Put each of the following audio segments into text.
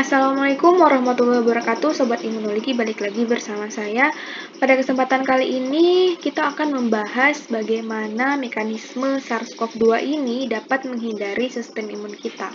Assalamualaikum warahmatullahi wabarakatuh, Sobat Imunologi, balik lagi bersama saya. Pada kesempatan kali ini, kita akan membahas bagaimana mekanisme SARS-CoV-2 ini dapat menghindari sistem imun kita.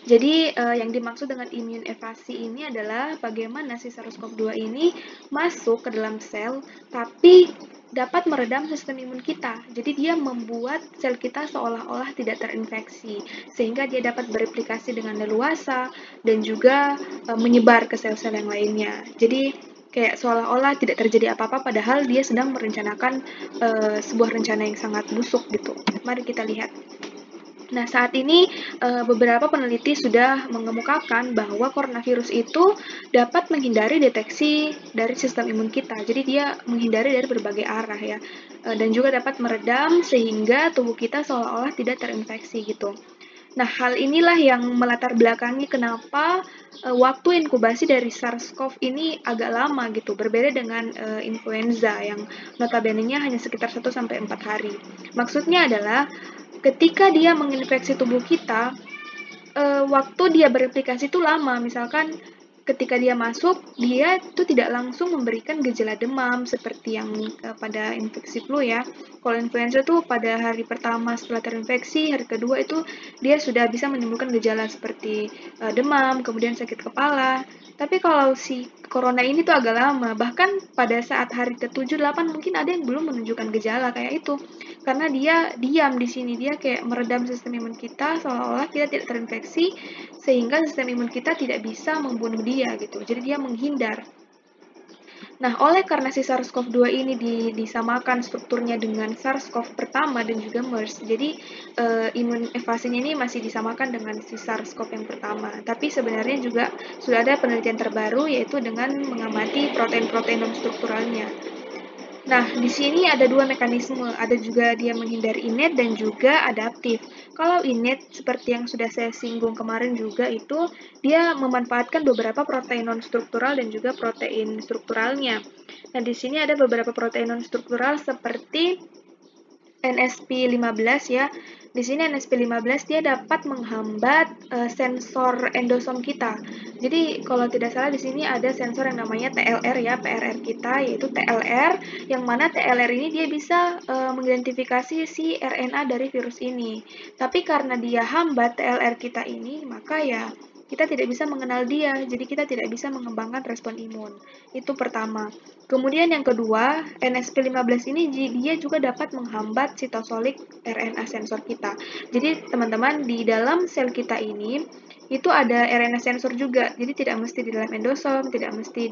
Jadi, yang dimaksud dengan imun evasi ini adalah bagaimana si SARS-CoV-2 ini masuk ke dalam sel, tapi dapat meredam sistem imun kita. Jadi dia membuat sel kita seolah-olah tidak terinfeksi, sehingga dia dapat bereplikasi dengan leluasa dan juga menyebar ke sel-sel yang lainnya. Jadi kayak seolah-olah tidak terjadi apa-apa padahal dia sedang merencanakan sebuah rencana yang sangat busuk gitu. Mari kita lihat. Nah, saat ini beberapa peneliti sudah mengemukakan bahwa coronavirus itu dapat menghindari deteksi dari sistem imun kita. Jadi dia menghindari dari berbagai arah ya. Dan juga dapat meredam sehingga tubuh kita seolah-olah tidak terinfeksi gitu. Nah, hal inilah yang melatar belakangi kenapa waktu inkubasi dari SARS-CoV ini agak lama gitu, berbeda dengan influenza yang notabene-nya hanya sekitar 1-4 hari. Maksudnya adalah ketika dia menginfeksi tubuh kita, waktu dia bereplikasi itu lama. Misalkan ketika dia masuk, dia itu tidak langsung memberikan gejala demam seperti yang pada infeksi flu ya. Kalau influenza itu pada hari pertama setelah terinfeksi, hari kedua itu dia sudah bisa menimbulkan gejala seperti demam, kemudian sakit kepala. Tapi kalau si corona ini tuh agak lama, bahkan pada saat hari ke-7, 8 mungkin ada yang belum menunjukkan gejala kayak itu. Karena dia diam di sini, dia kayak meredam sistem imun kita seolah-olah kita tidak terinfeksi sehingga sistem imun kita tidak bisa membunuh dia gitu. Jadi dia menghindar. Nah, oleh karena si SARS-CoV-2 ini disamakan strukturnya dengan SARS-CoV pertama dan juga MERS, jadi imun evasinya ini masih disamakan dengan si SARS-CoV yang pertama. Tapi sebenarnya juga sudah ada penelitian terbaru yaitu dengan mengamati protein-protein non-strukturalnya. Nah, di sini ada dua mekanisme, ada juga dia menghindari innate dan juga adaptif. Kalau innate, seperti yang sudah saya singgung kemarin juga itu, dia memanfaatkan beberapa protein non-struktural dan juga protein strukturalnya. Nah, di sini ada beberapa protein non-struktural seperti NSP15 ya. Di sini NSP15 dia dapat menghambat sensor endosom kita. Jadi kalau tidak salah di sini ada sensor yang namanya TLR ya, PRR kita yaitu TLR yang mana TLR ini dia bisa mengidentifikasi si RNA dari virus ini. Tapi karena dia hambat TLR kita ini, maka ya kita tidak bisa mengenal dia, jadi kita tidak bisa mengembangkan respon imun. Itu pertama. Kemudian yang kedua, NSP15 ini dia juga dapat menghambat sitosolik RNA sensor kita. Jadi teman-teman di dalam sel kita ini itu ada RNA sensor juga. Jadi tidak mesti di dalam endosom, tidak mesti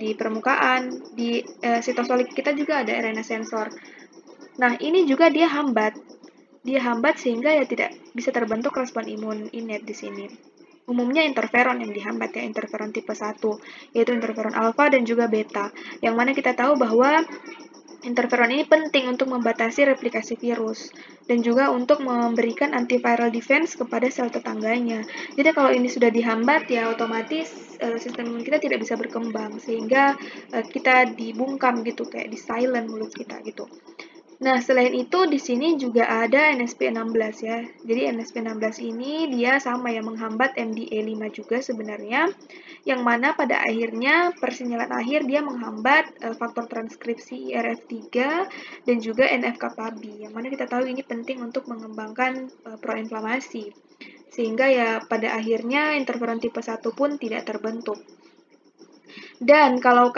di permukaan, di sitosolik kita juga ada RNA sensor. Nah, ini juga dia hambat. Dia hambat sehingga ya tidak bisa terbentuk respon imun innate di sini. Umumnya interferon yang dihambat ya, interferon tipe 1, yaitu interferon alfa dan juga beta. Yang mana kita tahu bahwa interferon ini penting untuk membatasi replikasi virus dan juga untuk memberikan antiviral defense kepada sel tetangganya. Jadi kalau ini sudah dihambat ya otomatis sistem imun kita tidak bisa berkembang sehingga kita dibungkam gitu kayak di silent mulut kita gitu. Nah, selain itu di sini juga ada NSP16 ya. Jadi NSP16 ini dia sama ya menghambat MDA5 juga sebenarnya, yang mana pada akhirnya persinyalan akhir dia menghambat faktor transkripsi IRF3 dan juga NF-kappa B, yang mana kita tahu ini penting untuk mengembangkan proinflamasi. Sehingga ya pada akhirnya interferon tipe 1 pun tidak terbentuk. Dan kalau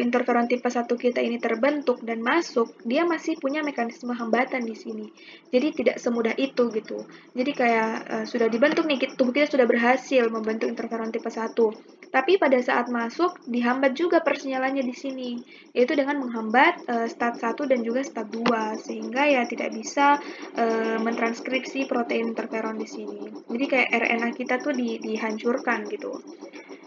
interferon tipe 1 kita ini terbentuk dan masuk, dia masih punya mekanisme hambatan di sini. Jadi tidak semudah itu gitu. Jadi kayak sudah dibentuk nih, tubuh kita sudah berhasil membentuk interferon tipe 1. Tapi pada saat masuk, dihambat juga persinyalannya di sini, yaitu dengan menghambat stat 1 dan juga stat 2, sehingga ya tidak bisa mentranskripsi protein interferon di sini. Jadi kayak RNA kita tuh dihancurkan gitu.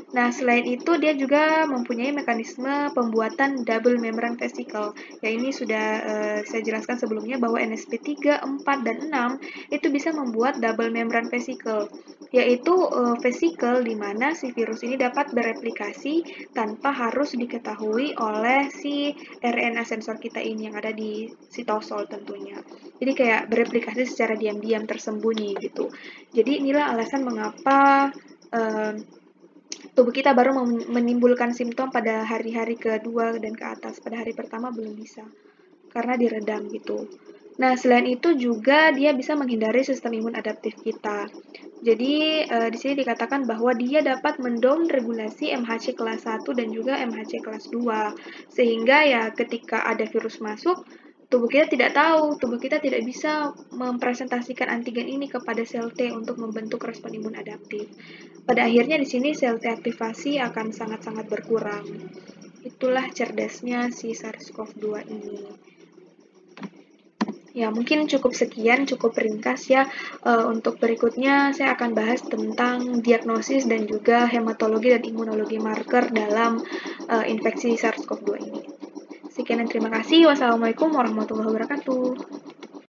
Nah, selain itu dia juga mempunyai mekanisme pembuatan double membrane vesicle. Ya ini sudah saya jelaskan sebelumnya bahwa NSP3, 4, dan 6 itu bisa membuat double membrane vesicle, yaitu vesicle di mana si virus ini dapat bereplikasi tanpa harus diketahui oleh si RNA sensor kita ini yang ada di sitosol tentunya. Jadi kayak bereplikasi secara diam-diam tersembunyi gitu. Jadi inilah alasan mengapa tubuh kita baru menimbulkan simptom pada hari-hari kedua dan ke atas. Pada hari pertama belum bisa, karena diredam gitu. Nah, selain itu juga dia bisa menghindari sistem imun adaptif kita. Jadi, di sini dikatakan bahwa dia dapat mendown regulasi MHC kelas 1 dan juga MHC kelas 2. Sehingga ya ketika ada virus masuk, tubuh kita tidak bisa mempresentasikan antigen ini kepada sel T untuk membentuk respon imun adaptif. Pada akhirnya di sini sel T aktivasi akan sangat-sangat berkurang. Itulah cerdasnya si SARS-CoV-2 ini. Ya, mungkin cukup sekian, cukup ringkas ya. Untuk berikutnya saya akan bahas tentang diagnosis dan juga hematologi dan imunologi marker dalam infeksi SARS-CoV-2 ini. Sekian dan terima kasih. Wassalamualaikum warahmatullahi wabarakatuh.